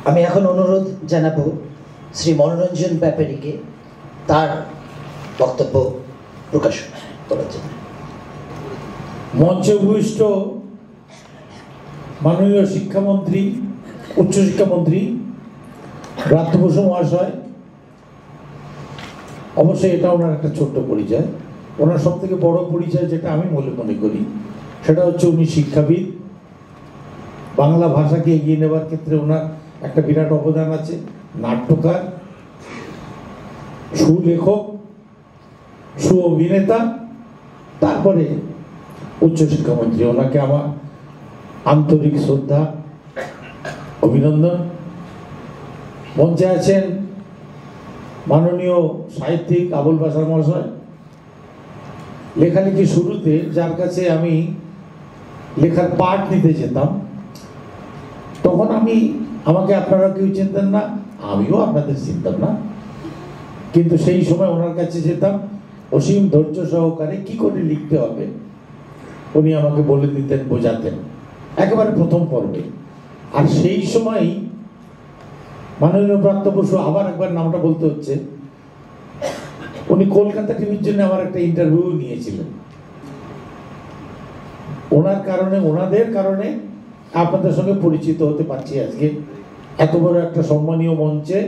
আমি এখন অনুরোধ জানাবো শ্রী মনোরঞ্জন ব্যাপারীকে তার বক্তব্য প্রকাশ করার জন্য। মঞ্চে উপবিষ্ট মাননীয় শিক্ষামন্ত্রী, উচ্চশিক্ষামন্ত্রী ব্রাত্য বসু মহাশয়, অবশ্যই এটা ওনার একটা ছোট্ট পরিচয়। ওনার সব থেকে বড় পরিচয় যেটা আমি মনে করি সেটা হচ্ছে উনি শিক্ষাবিদ। বাংলা ভাষাকে এগিয়ে নেবার ক্ষেত্রে ওনার একটা বিরাট অবদান আছে। নাট্যকার, সুলেখক, সু অভিনেতা, তারপরে উচ্চশিক্ষামন্ত্রী। ওনাকে আমার আন্তরিক শ্রদ্ধা, অভিনন্দন। মঞ্চে আছেন মাননীয় সাহিত্যিক আবুল বাশার মহাশয়। লেখালেখি শুরুতে যার কাছে আমি লেখার পাঠ নিতে যেতাম, তখন আমাকে আপনারা কেউ চিনতেন না, আমিও আপনাদের চিনতাম না, কিন্তু সেই সময় ওনার কাছে যেতাম, অসীম ধৈর্য সহকারে কি করে লিখতে হবে উনি আমাকে বলে দিতেন, বোঝাতেন একেবারে প্রথম পর্বে। আর সেই সময় মাননীয় ব্রাত্য বসু, আবার একবার নামটা বলতে হচ্ছে, উনি কলকাতা টিভির জন্য আমার একটা ইন্টারভিউ নিয়েছিলেন। ওনাদের কারণে আপনাদের সঙ্গে পরিচিত হতে পারছি আজকে এত বড় একটা সম্মানীয় মঞ্চে,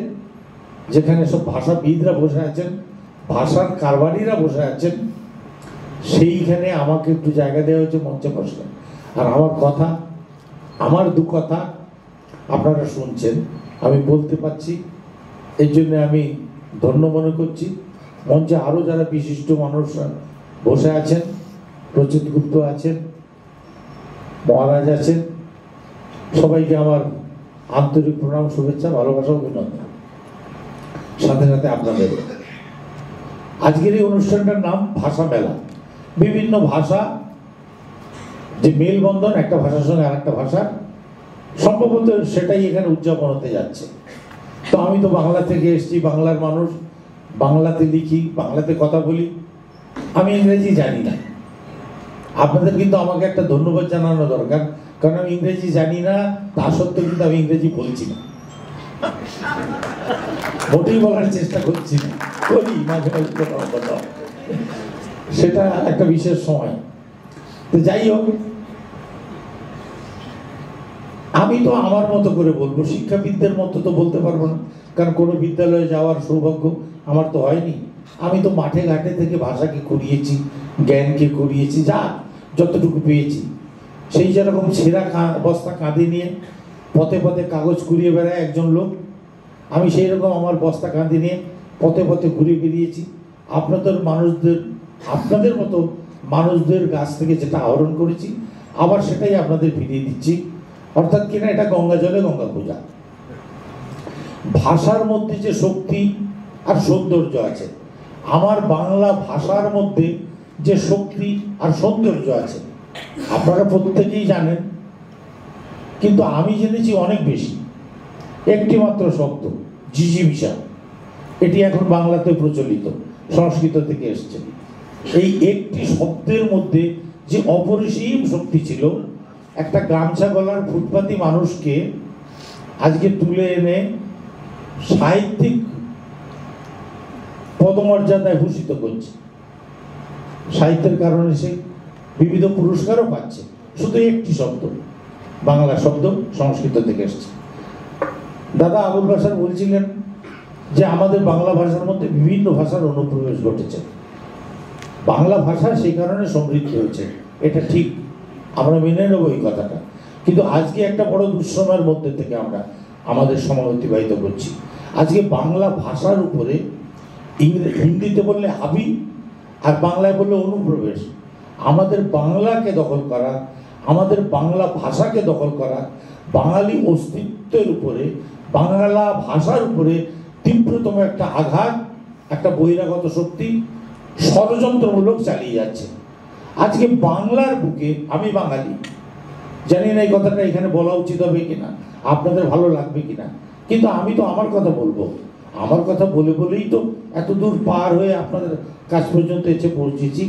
যেখানে সব ভাষাবিদরা বসে আছেন, ভাষার কারবারিরা বসে আছেন। সেইখানে আমাকে একটু জায়গা দেওয়া হয়েছে, মঞ্চে বসলাম। আর আমার দু কথা আপনারা শুনছেন, আমি বলতে পারছি, এই জন্য আমি ধন্য মনে করছি। মঞ্চে আরও যারা বিশিষ্ট মানুষরা বসে আছেন, প্রচিত গুপ্ত আছেন, মহারাজ আছেন, সবাইকে আমার আন্তরিক প্রণাম, শুভেচ্ছা, ভালোবাসা, অভিনন্দন। সাথে সাথে আপনাদের আজকের এই অনুষ্ঠানটার নাম ভাষা মেলা। বিভিন্ন ভাষা যে মেলবন্ধন, একটা ভাষার সঙ্গে আর একটা ভাষা, সম্ভবত সেটাই এখানে উদযাপন হতে যাচ্ছে। তো আমি তো বাংলা থেকে এসেছি, বাংলার মানুষ, বাংলাতে লিখি, বাংলাতে কথা বলি, আমি ইংরেজি জানি না। আপনাদের কিন্তু আমাকে একটা ধন্যবাদ জানানো দরকার, কারণ আমি ইংরেজি জানি না, তা সত্ত্বেও কিন্তু আমি ইংরেজি বলছি না, মোটেই বলার চেষ্টা করছি না, করি মাঝে মাঝে কথা, সেটা একটা বিশেষ সময়। তো যাই হোক, আমি তো আমার মতো করে বলবো, শিক্ষাবিদদের মতো তো বলতে পারবো না, কারণ কোনো বিদ্যালয়ে যাওয়ার সৌভাগ্য আমার তো হয়নি। আমি তো মাঠে ঘাটে থেকে ভাষাকে করিয়েছি, জ্ঞানকে করিয়েছি, যতটুকু পেয়েছি। সেই যেরকম ছেঁড়া বস্তা কাঁধে নিয়ে পথে পথে কাগজ কুড়িয়ে বেড়ায় একজন লোক, আমি সেই রকম আমার বস্তা কাঁধে নিয়ে পথে পথে ঘুরে বেরিয়েছি। আপনাদের মতো মানুষদের কাছ থেকে যেটা আহরণ করেছি, আবার সেটাই আপনাদের ফিরিয়ে দিচ্ছি। অর্থাৎ কিনা, এটা গঙ্গা জলে গঙ্গা পূজা। ভাষার মধ্যে যে শক্তি আর সৌন্দর্য আছে, আমার বাংলা ভাষার মধ্যে যে শক্তি আর সৌন্দর্য আছে, আপনারা প্রত্যেকেই জানেন, কিন্তু আমি জেনেছি অনেক বেশি। একটি মাত্র শব্দ, জিজিবিষা, এটি এখন বাংলাতে প্রচলিত, সংস্কৃত থেকে এসছে। এই একটি শব্দের মধ্যে যে অপরিসীম শক্তি ছিল, একটা গামছা গলার ফুটপাতি মানুষকে আজকে তুলে এনে সাহিত্যিক পদমর্যাদায় ভূষিত করছে। সাহিত্যের কারণে সে বিবিধ পুরস্কারও পাচ্ছে, শুধু একটি শব্দ, বাংলা শব্দ, সংস্কৃত থেকে এসছে। দাদা আবুল বাশার বলছিলেন যে আমাদের বাংলা ভাষার মধ্যে বিভিন্ন ভাষার অনুপ্রবেশ ঘটেছে। বাংলা ভাষা সেই কারণে সমৃদ্ধ হয়েছে, এটা ঠিক, আমরা মেনে নেব এই কথাটা। কিন্তু আজকে একটা বড় দুঃসময়ের মধ্যে থেকে আমরা আমাদের সময় অতিবাহিত করছি। আজকে বাংলা ভাষার উপরে হিন্দিতে বললে হাবি, আর বাংলায় বললে অনুপ্রবেশ। আমাদের বাংলাকে দখল করা, আমাদের বাংলা ভাষাকে দখল করা, বাঙালি অস্তিত্বের উপরে, বাংলা ভাষার উপরে তীব্রতম একটা আঘাত একটা বহিরাগত শক্তি ষড়যন্ত্রমূলক চালিয়ে যাচ্ছে। আজকে বাংলার বুকে, আমি বাঙালি, জানি না এই কথাটা এখানে বলা উচিত হবে কিনা, আপনাদের ভালো লাগবে কিনা, কিন্তু আমি তো আমার কথা বলবো। আমার কথা বলে বলেই তো এত দূর পার হয়ে আপনাদের কাছ পর্যন্ত এসে পৌঁছেছি।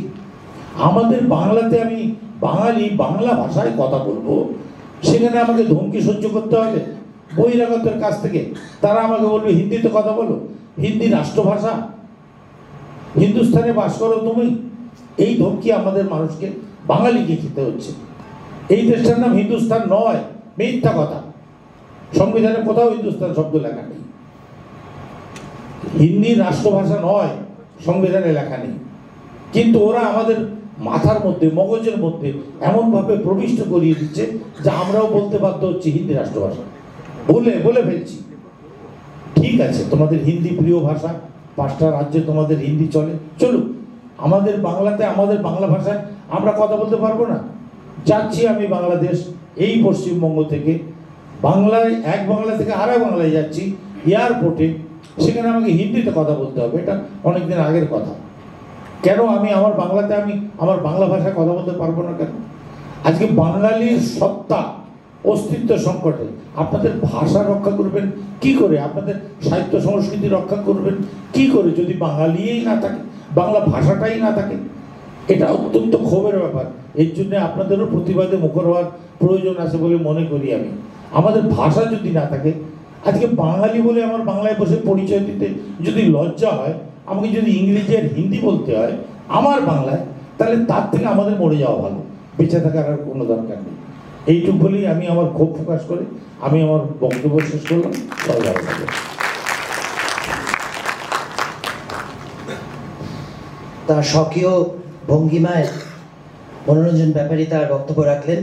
আমাদের বাংলাতে, আমি বাঙালি, বাংলা ভাষায় কথা বলবো, সেখানে আমাকে ধমকি সহ্য করতে হবে, বহিরাগতের কাছ থেকে। তারা আমাকে বলবে হিন্দিতে কথা বলো, হিন্দি রাষ্ট্রভাষা, হিন্দুস্তানে বাস করো তুমি। এই ধমকি আমাদের মানুষকে, বাঙালিকে খেতে হচ্ছে। এই দেশটার নাম হিন্দুস্তান নয়, মিথ্যা কথা। সংবিধানে কোথাও হিন্দুস্তান শব্দ লেখা নেই। হিন্দি রাষ্ট্রভাষা নয়, সংবিধানে লেখা নেই। কিন্তু ওরা আমাদের মাথার মধ্যে, মগজের মধ্যে এমনভাবে প্রবিষ্ট করিয়ে দিচ্ছে যে আমরাও বলতে বাধ্য হচ্ছি হিন্দি রাষ্ট্রভাষা, বলে ফেলছি। ঠিক আছে, তোমাদের হিন্দি প্রিয় ভাষা, 5টা রাজ্যে তোমাদের হিন্দি চলুক। আমাদের বাংলাতে, আমাদের বাংলা ভাষায় আমরা কথা বলতে পারবো না? যাচ্ছি আমি বাংলাদেশ, এই পশ্চিমবঙ্গ থেকে বাংলায়, এক বাংলা থেকে আর এক বাংলায় যাচ্ছি, এয়ারপোর্টে, সেখানে আমাকে হিন্দিতে কথা বলতে হবে। এটা অনেকদিন আগের কথা। কেন আমি আমার বাংলাতে, আমি আমার বাংলা ভাষায় কথা বলতে পারবো না কেন? আজকে বাঙালির সত্তা, অস্তিত্ব সংকটে আপনাদের ভাষা রক্ষা করবেন কি করে? আপনাদের সাহিত্য সংস্কৃতি রক্ষা করবেন কি করে যদি বাঙালিই না থাকে, বাংলা ভাষাটাই না থাকে? এটা অত্যন্ত ক্ষোভের ব্যাপার। এর জন্য আপনাদেরও প্রতিবাদে মুখর হওয়ার প্রয়োজন আছে বলে মনে করি আমি। আমাদের ভাষা যদি না থাকে, আজকে বাঙালি বলে আমার বাংলায় বসে পরিচয় দিতে যদি লজ্জা হয়, আমাকে যদি ইংরেজি আর হিন্দি বলতে হয় আমার বাংলায়, তাহলে তার থেকে আমাদের মরে যাওয়া ভালো, বেঁচে থাকার আর কোনো দরকার নেই। এইটুকু বলেই আমি আমার ক্ষোভ প্রকাশ করে আমি আমার বক্তব্য শেষ করলাম। তার স্বকীয় ভঙ্গিমায় মনোরঞ্জন ব্যাপারী তার বক্তব্য রাখলেন।